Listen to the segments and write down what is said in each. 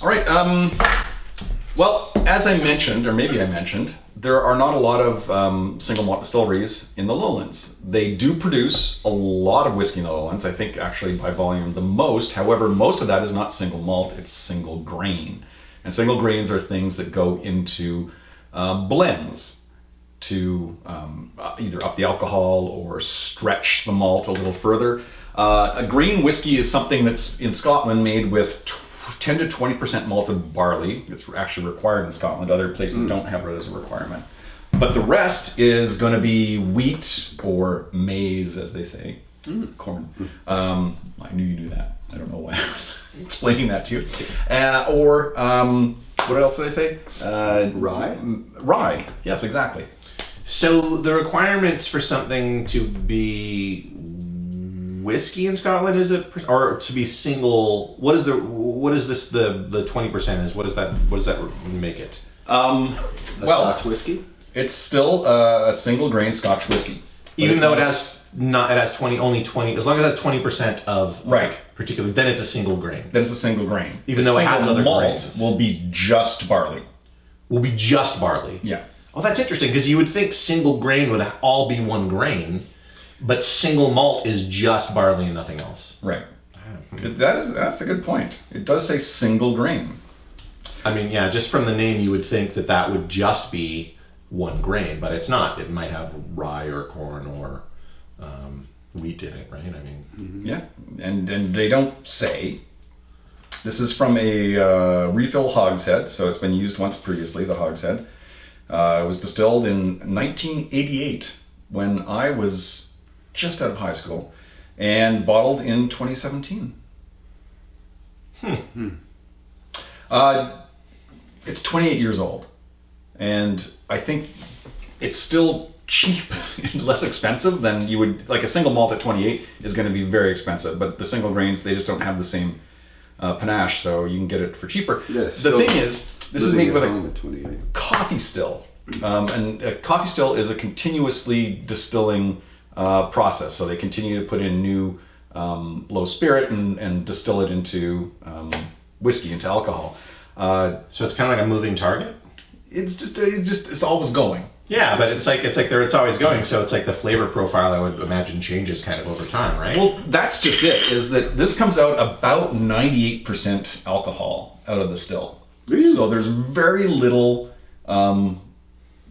All right. Well, as I mentioned, or maybe I mentioned, there are not a lot of single malt distilleries in the Lowlands. They do produce a lot of whiskey in the Lowlands. I think actually by volume the most. However, most of that is not single malt; it's single grain. And single grains are things that go into blends to either up the alcohol or stretch the malt a little further. A grain whiskey is something that's in Scotland made with 10 to 20% malted barley. It's actually required in Scotland. Other places don't have it as a requirement. But the rest is going to be wheat or maize, as they say, corn. I knew you knew that. I don't know why I was explaining that to you. Or what else did I say? Rye? Rye, yes, exactly. So the requirements for something to be whiskey in Scotland or to be single? What is the 20% is? What does that make it? Scotch whiskey? It's still a single grain Scotch whiskey, even though it has 20 as long as it has 20% of right, particularly, then it's a single grain. Then it's a single grain. Even though it has other malt grains, will be just barley. Yeah. Oh, that's interesting because you would think single grain would all be one grain, but single malt is just barley and nothing else. Right. That's a good point. It does say single grain. I mean, yeah, just from the name, you would think that would just be one grain, but it's not. It might have rye or corn or wheat in it, right? I mean, yeah, and they don't say. This is from a refill hogshead, so it's been used once previously. The hogshead it was distilled in 1988 when I was just out of high school, and bottled in 2017. It's 28 years old, and I think it's still cheap and less expensive than you would, like a single malt at 28 is going to be very expensive, but the single grains, they just don't have the same panache, so you can get it for cheaper. Yes, the thing is, this is made with a coffee still, and a coffee still is a continuously distilling process, so they continue to put in new low spirit and distill it into whiskey, into alcohol. so it's kind of like a moving target. It's always going. Yeah, but it's always going. So it's like the flavor profile, I would imagine, changes kind of over time, right? Well, that's just it. Is that this comes out about 98% alcohol out of the still. Really? So there's very little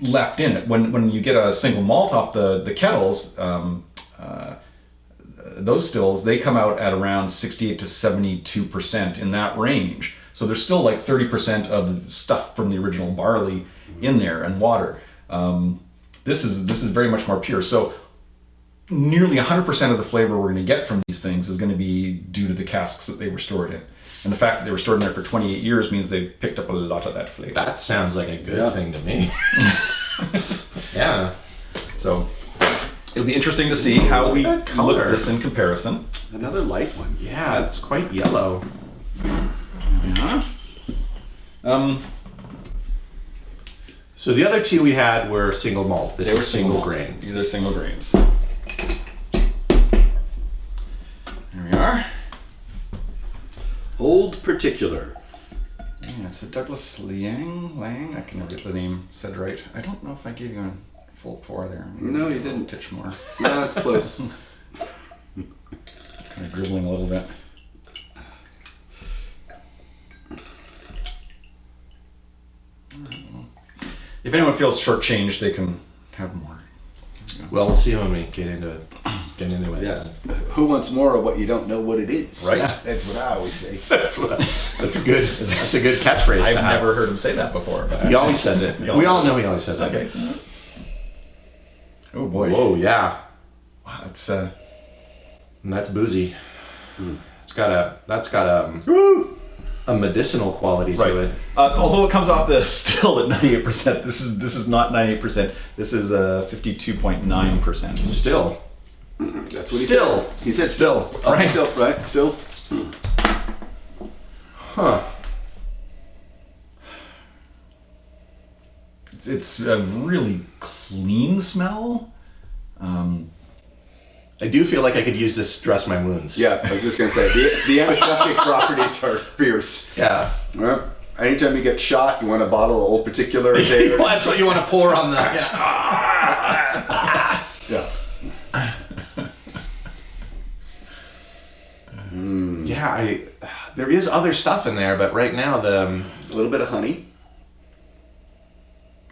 left in it. When you get a single malt off the kettles, those stills, they come out at around 68 to 72% in that range. So there's still like 30% of the stuff from the original barley in there and water. This is very much more pure. So nearly 100% of the flavor we're going to get from these things is going to be due to the casks that they were stored in. And the fact that they were stored in there for 28 years means they've picked up a lot of that flavor. That sounds like a good thing to me. Yeah. So it'll be interesting to see how we look at this in comparison. Another light one. Yeah, it's quite yellow. Yeah. So the other two we had were single malt. This is single malts. grain. These are single grains. There we are. Old Particular. Yeah, it's a Douglas Lang. I can never get the name said right. I don't know if I gave you a full pour there. No, you didn't. Titch more. No, that's close. Kind of dribbling a little bit. If anyone feels shortchanged, they can have more. Well, we'll see when we get into it. Yeah. Who wants more of what you don't know what it is? Right. That's what I always say. That's a good catchphrase. I've never heard him say that before. He always says it. We all know he always says it. Okay. Oh boy. Whoa, yeah. Wow, it's And that's boozy. That's got a medicinal quality to it. Although it comes off the still at 98%, this is not 98%. This is 52.9%. Still. That's what he Still. said. He said Still. Oh, Right. Still, right? Still. Huh. It's a really clean smell. I do feel like I could use this to dress my wounds. Yeah, I was just gonna say the antiseptic properties are fierce. Yeah. Well, anytime you get shot, you want a bottle of Old Particular a day. Well, that's what you want to pour on the. Yeah. Yeah, there is other stuff in there, but right now A little bit of honey.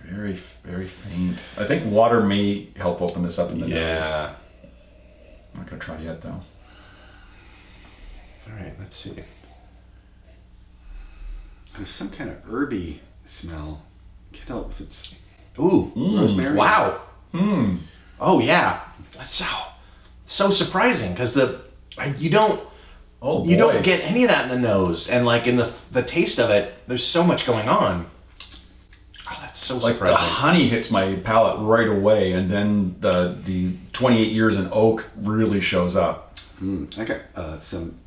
Very, very faint. I think water may help open this up in the nose. yeah. I'm not gonna try yet though. All right, let's see. There's some kind of herby smell. Can't tell if it's Ooh, rosemary. wow. Hmm. Oh yeah, that's so surprising because you don't get any of that in the nose, and like in the taste of it, there's so much going on. Oh, that's so Like surprising. the honey hits my palate right away, and then the 28 years in oak really shows up. I got some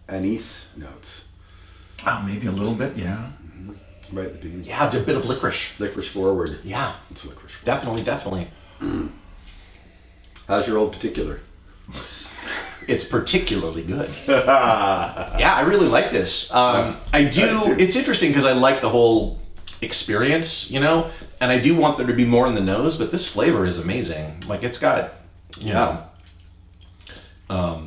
anise notes Oh, maybe a little bit, yeah. right at the beginning. Yeah, a bit of licorice. Licorice forward. Yeah, It's licorice forward. definitely. How's your Old Particular? It's particularly good. Yeah, I really like this. I do. It's interesting because I like the whole experience, and I do want there to be more in the nose, but this flavor is amazing. Like it's got, yeah. I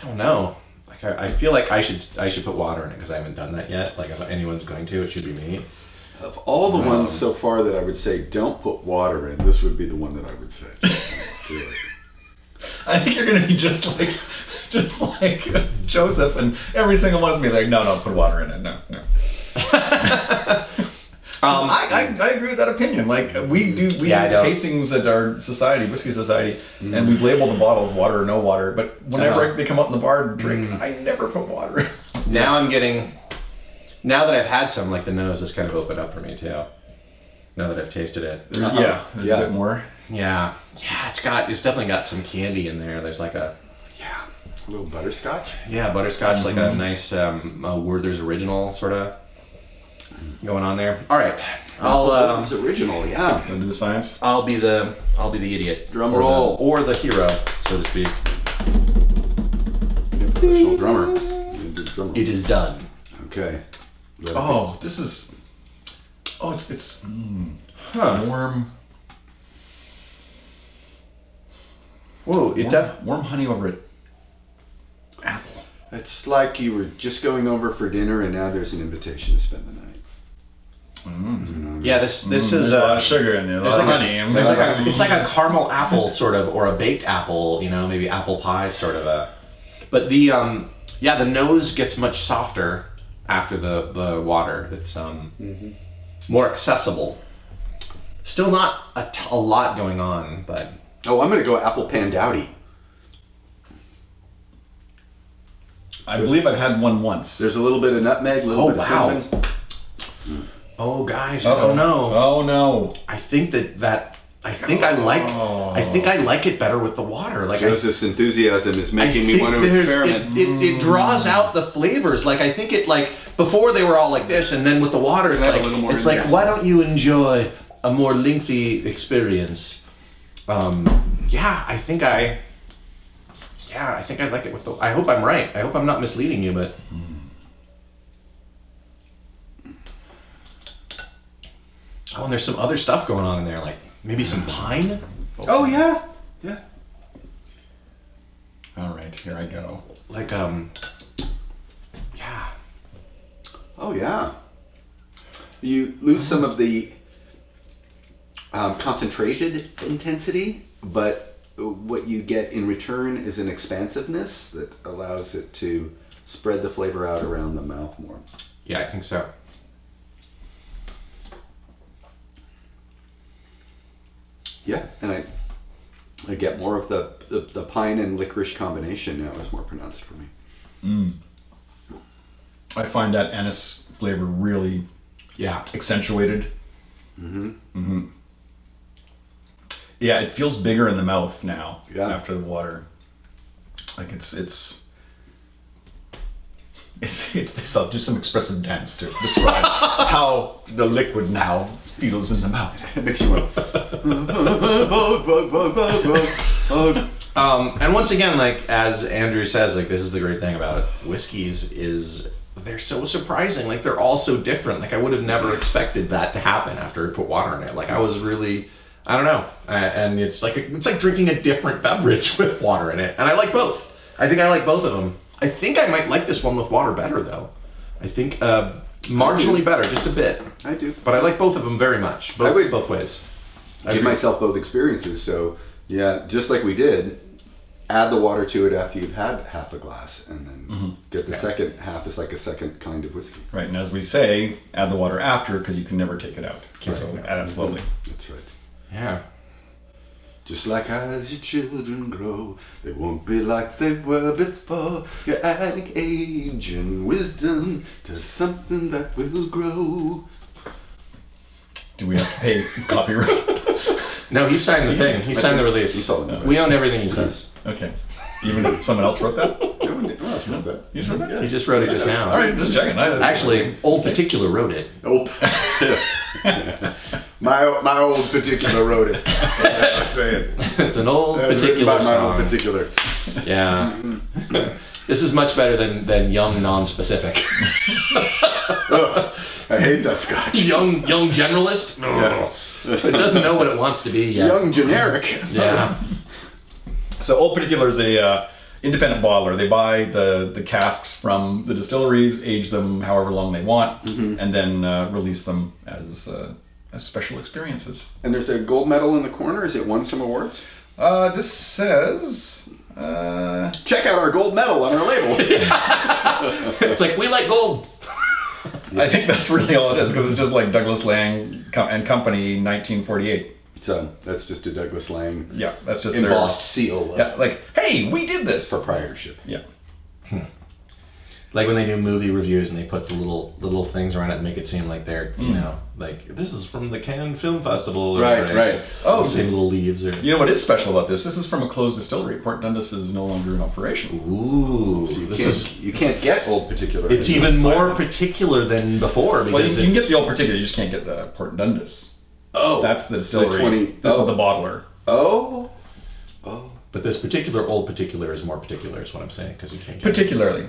don't know. Like I feel like I should put water in it because I haven't done that yet. Like if anyone's going to, it should be me. Of all the ones so far that I would say don't put water in, this would be the one that I would say. Really. I think you're gonna be just like Joseph, and every single one's gonna be like, no, put water in it, no. I agree with that opinion. Like we do tastings at our society, whiskey society, and we label the bottles water or no water. But whenever they come out in the bar to drink, I never put water in. Now that I've had some, like the nose has kind of opened up for me too. Now that I've tasted it. There's a bit more. Yeah, it's definitely got some candy in there. There's like a little butterscotch. Yeah, butterscotch, like a nice Werther's original sort of going on there. All right, It's original, yeah. Into the science. I'll be the idiot. Drum roll. Or the hero, so to speak. Professional drummer. It is done. Okay. Oh, this is. Oh, it's warm. Whoa, Warm honey over it. Apple. It's like you were just going over for dinner and now there's an invitation to spend the night. Yeah, this is There's a lot of sugar in there. A lot of honey. It's like a caramel apple sort of, or a baked apple. Maybe apple pie sort of a. But the nose gets much softer after the water. It's more accessible. Still not a lot going on, but. Oh, I'm going to go apple pandowdy. I believe I've had one once. There's a little bit of nutmeg, a little bit of cinnamon. Oh, guys, I don't know. Oh no! I think I think I like it better with the water. Like Joseph's enthusiasm is making me want to experiment. It draws out the flavors. Like I think before they were all like this, and then with the water, it's like why don't you enjoy a more lengthy experience? I think I like it with the. I hope I'm right. I hope I'm not misleading you, but. Oh, and there's some other stuff going on in there, like maybe some pine. Oh yeah. All right, here I go. Like yeah. Oh yeah. You lose some of the concentrated intensity, but what you get in return is an expansiveness that allows it to spread the flavor out around the mouth more. Yeah, I think so. Yeah, and I get more of the pine and licorice combination now is more pronounced for me. I find that anise flavor really accentuated. Yeah, it feels bigger in the mouth now after the water. Like it's I'll do some expressive dance to describe how the liquid now feels in the mouth. It makes you want. And once again, like as Andrew says, like this is the great thing about it. Whiskeys is they're so surprising. Like they're all so different. Like I would have never expected that to happen after I put water in it. Like I was really, I don't know. And it's like drinking a different beverage with water in it. And I like both. I think I like both of them. I think I might like this one with water better though. I think marginally better, just a bit. I do. But I like both of them very much. I would- Both ways. I Give agree. myself both experiences. So yeah, just like we did, add the water to it after you've had half a glass, and then get the second half is like a second kind of whiskey. Right, and as we say, add the water after because you can never take it out. So add it slowly. That's right. Yeah. Just like as your children grow, they won't be like they were before. You're adding age and wisdom to something that will grow. Do we have to pay copyright? No, he signed the thing. He signed the release. He signed it. We own everything he says. Okay. Even if someone else wrote that? No one did. No, it's not that. You just wrote that? He just wrote it just now. All right, just checking. Actually, Old Particular wrote it. Nope. my old particular wrote it. I say it. It's an old It's written particular by my old song. particular. Yeah. This is much better than young non-specific. Ugh, I hate that scotch. young generalist? Yeah. It doesn't know what it wants to be yet. Young generic. Yeah. So Old Particular is a independent bottler. They buy the casks from the distilleries, age them however long they want, and then release them as special experiences. And there's a gold medal in the corner. Has it won some awards? This says... Check out our gold medal on our label. It's like, we like gold. I think that's really all it is, because it's just like Douglas Lang and Company, 1948. So that's just a Douglas Lang Yeah, that's just embossed seal of Yeah, like, hey, we did this. proprietorship. Yeah. Like when they do movie reviews and they put the little things around it to make it seem like they're, you know, like, this is from the Cannes Film Festival. Or, Right. Oh, the same little leaves. Or... You know what is special about this? This is from a closed distillery. Port Dundas is no longer in operation. Ooh. You can't get old particular. It's even more particular than before. Because Well, you can get it's- the Old Particular, you just can't get the Port Dundas. Oh, That's the distillery. 20 This oh. is the bottler. Oh. But this particular Old Particular is more particular, is what I'm saying, because you can't get it. Particularly.